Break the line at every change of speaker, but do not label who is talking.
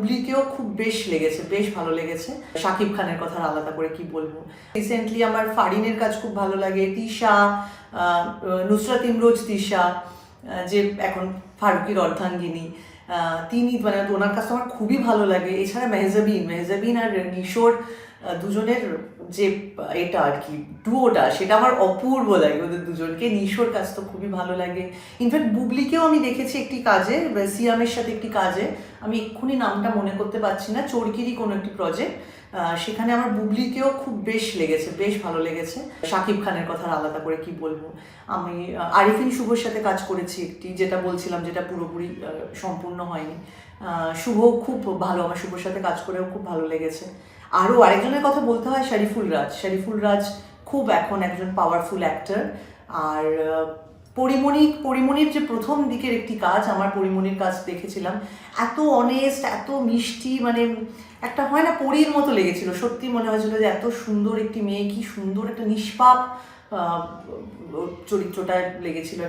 বুবলিকেও খুব বেশ লেগেছে, বেশ ভালো লেগেছে। শাকিব খানের কথা আলাদা করে কি বলবো। রিসেন্টলি আমার ফারিনের কাজ খুব ভালো লাগে, তিশা, নুসরাত ইমরোজ তিশা, যে এখন ফারুকির অর্ধাঙ্গিনী, তিনি মানে ওনার কাছে আমার খুবই ভালো লাগে। এছাড়া মেহজাবিন আর নিশোর দুজনের যে এটা আর কি ডুয়োটা, সেটা আমার অপূর্ব লাগে ওদের দুজনকে। নিশোর কাজ তো খুবই ভালো লাগে। ইনফ্যাক্ট বুবলিকেও আমি দেখেছি একটি কাজে, সিয়ামের সাথে একটি কাজে, আমি এক্ষুনি নামটা মনে করতে পারছি না, চোরকিরই কোনো একটি প্রজেক্ট, সেখানে আমার বুবলিকেও খুব বেশ লেগেছে, বেশ ভালো লেগেছে। শাকিব খানের কথা আলাদা করে কি বলবো। আমি আরিফিন শুভর সাথে কাজ করেছি একটি, যেটা বলছিলাম, যেটা পুরোপুরি সম্পূর্ণ হয়নি। শুভ খুব ভালো, আমার শুভর সাথে কাজ করেও খুব ভালো লেগেছে। আরও আরেকজনের কথা বলতে হয়, শরীফুল রাজ খুব এখন একজন পাওয়ারফুল অ্যাক্টর। আর পরিমণির যে প্রথম দিকের একটি কাজ, আমার পরিমণির কাজ দেখেছিলাম, এত অনেস্ট, এত মিষ্টি, মানে একটা হয় না পরীর মতো লেগেছিল। সত্যি মনে হয়েছিল যে এত সুন্দর একটি মেয়ে, কি সুন্দর একটা নিষ্পাপ চরিত্রটা লেগেছিল।